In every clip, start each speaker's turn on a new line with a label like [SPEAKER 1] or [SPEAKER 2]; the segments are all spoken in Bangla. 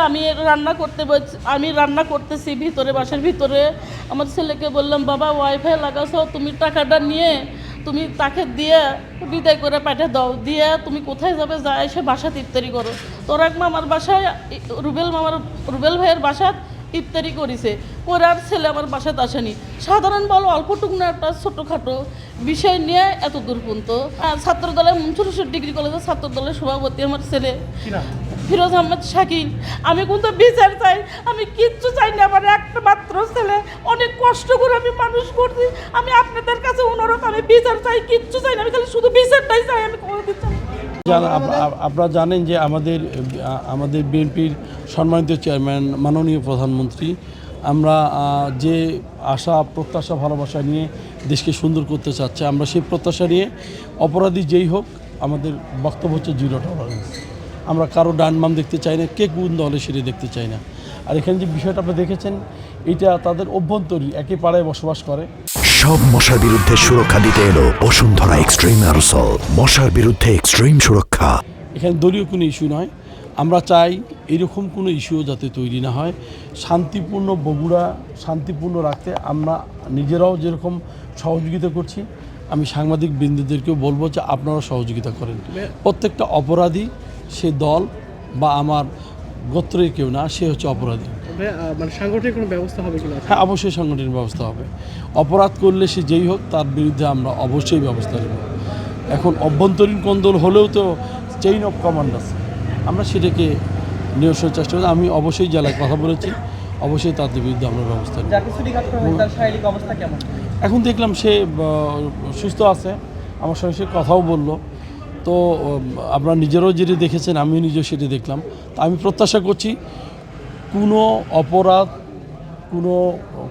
[SPEAKER 1] আমি রান্না করতেছি ভিতরে, বাসার ভিতরে। আমার ছেলেকে বললাম, বাবা ওয়াইফাই লাগাছো, তুমি টাকাটা নিয়ে তুমি তাকে দিয়ে বিদায় করে পাঠিয়ে দাও, দিয়ে তুমি কোথায় যাবে, যা এসে বাসাত ইফতারি করো। তোরাক মামার বাসায় রুবেল ভাইয়ের বাসাত ইফতারি করেছে, করে আর ছেলে আমার বাসাতে আসেনি। সাধারণ বলো অল্পটুকু না একটা ছোটোখাটো বিষয় নিয়ে এত দূর পর্যন্ত। ছাত্র দলের মনসুর ডিগ্রি কলেজের ছাত্র দলের সভাপতি আমার ছেলে ফিরোজ আহমেদ শাকিল। আমি কিন্তু বিচার চাই, আমি কিচ্ছু চাই না। আমার একটা মাত্র ছেলে, অনেক কষ্ট করে আমি মানুষ করছি। আমি আপনাদের কাছে অনুরোধ, আমি বিচার চাই, কিচ্ছু চাই না, আমি খালি শুধু বিচারটাই চাই। আমি কোনো বিচার।
[SPEAKER 2] আপনারা জানেন যে আমাদের বিএনপির সম্মানিত চেয়ারম্যান মাননীয় প্রধানমন্ত্রী, আমরা যে আশা প্রত্যাশা ভালোবাসা নিয়ে দেশকে সুন্দর করতে চাচ্ছে, আমরা সেই প্রত্যাশা নিয়ে অপরাধী যেই হোক আমাদের বক্তব্য হচ্ছে জিরো টলারেন্স। আমরা কারো ডান বাম দেখতে চাই না, কে কোন দলে সেটা দেখতে চাই না। আর এখানে যে বিষয়টা আপনি দেখেছেন, এটা তাদের অভ্যন্তরীণ, একই পাড়ায় বসবাস করে।
[SPEAKER 3] সব মশার বিরুদ্ধে সুরক্ষা দিতে এলো বসুন্ধরা এক্সট্রিম অ্যারোসল, মশার বিরুদ্ধে এক্সট্রিম সুরক্ষা।
[SPEAKER 2] এখানে দলীয় কোনো ইস্যু নয়, আমরা চাই এরকম কোনো ইস্যুও যাতে তৈরি না হয়। শান্তিপূর্ণ বগুড়া শান্তিপূর্ণ রাখতে আমরা নিজেরাও যেরকম সহযোগিতা করছি, আমি সাংবাদিক বৃন্দদেরকেও বলবো যে আপনারাও সহযোগিতা করেন। প্রত্যেকটা অপরাধী, সে দল বা আমার গোত্রের কেউ না, সে হচ্ছে অপরাধী।
[SPEAKER 4] মানে সাংগঠনিক কোনো ব্যবস্থা হবে কিনা?
[SPEAKER 2] হ্যাঁ, অবশ্যই সাংগঠনিক ব্যবস্থা হবে। অপরাধ করলে সে যেই হোক তার বিরুদ্ধে আমরা অবশ্যই ব্যবস্থা নেব। এখন অভ্যন্তরীণ কোন্দল হলেও তো চেইন অফ কমান্ড আছে, আমরা সেটাকে নিরসনের চেষ্টা করি। আমি অবশ্যই জেলায় কথা বলেছি, অবশ্যই তাদের বিরুদ্ধে আমরা ব্যবস্থা নেব। এখন দেখলাম সে সুস্থ আছে, আমার সঙ্গে সে কথাও বলল। তো আপনারা নিজেরাও যেটি দেখেছেন, আমিও নিজেও সেটি দেখলাম। তো আমি প্রত্যাশা করছি কোনো অপরাধ, কোনো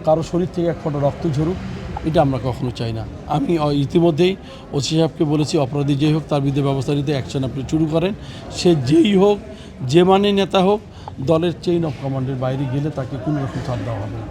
[SPEAKER 2] কারো শরীর থেকে এক ফোঁটা রক্ত ঝরুক, এটা আমরা কখনো চাই না। আমি ইতিমধ্যেই ওসি সাহেবকে বলেছি, অপরাধী যেই হোক তার বিরুদ্ধে ব্যবস্থা নিতে অ্যাকশন আপনি শুরু করেন। সে যেই হোক, যে মানে নেতা হোক, দলের চেইন অফ কমান্ডের বাইরে গেলে তাকে কোনো রকম ছাড় দেওয়া হবে না।